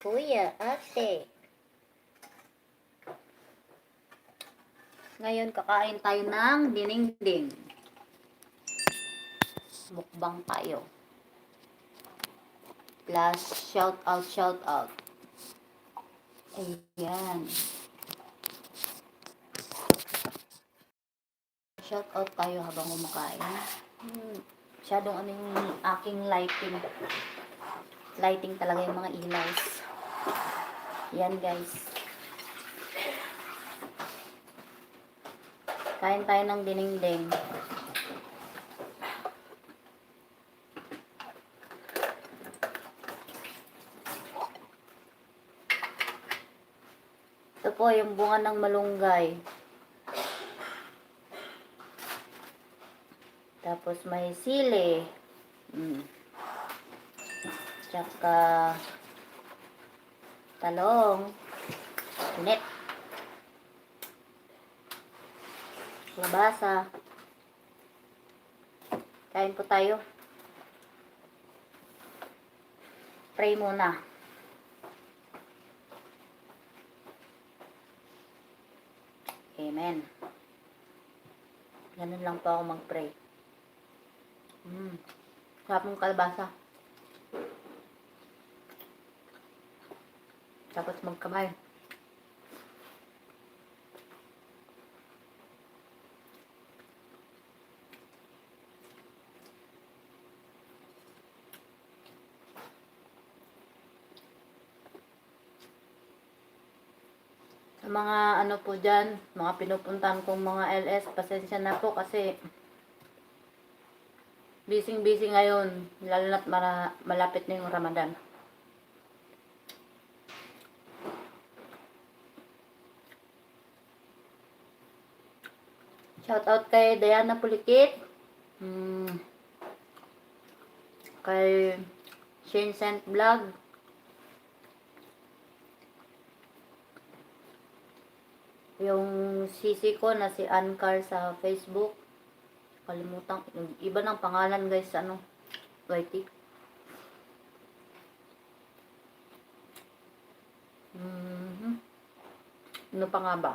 kuya, ate. Ngayon, kakain tayo ng dinengdeng. Mukbang tayo. Plus, shout out, shout out. Ayan. Shout out tayo habang kumakain. Masyadong ano yung aking lighting. Lighting talaga yung mga ilaws. Yan guys. Kain tayo ng dinengdeng. Ito po yung bunga ng malunggay. Tapos may sili. Tsaka talong. Init. Labasa. Kain po tayo. Pray muna. Amen. Ganun lang po ako mag-pray. Sarap ng kalabasa. Tapos magkamay. Sa mga ano po dyan, mga pinupuntahan kong mga LS, pasensya na po kasi busy ngayon, lalo na't malapit na yung Ramadan. Shout out kay Diana Pulikit, kay Shane Saint Vlog, yung sisi ko na si Ankar sa Facebook. Kalimutan, iba ng pangalan guys, ano, YT. Ano pa nga ba?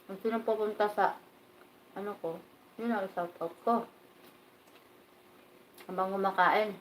Kung sino pupunta sa, ano ko, yun ang shout out ko. Habang kumakain.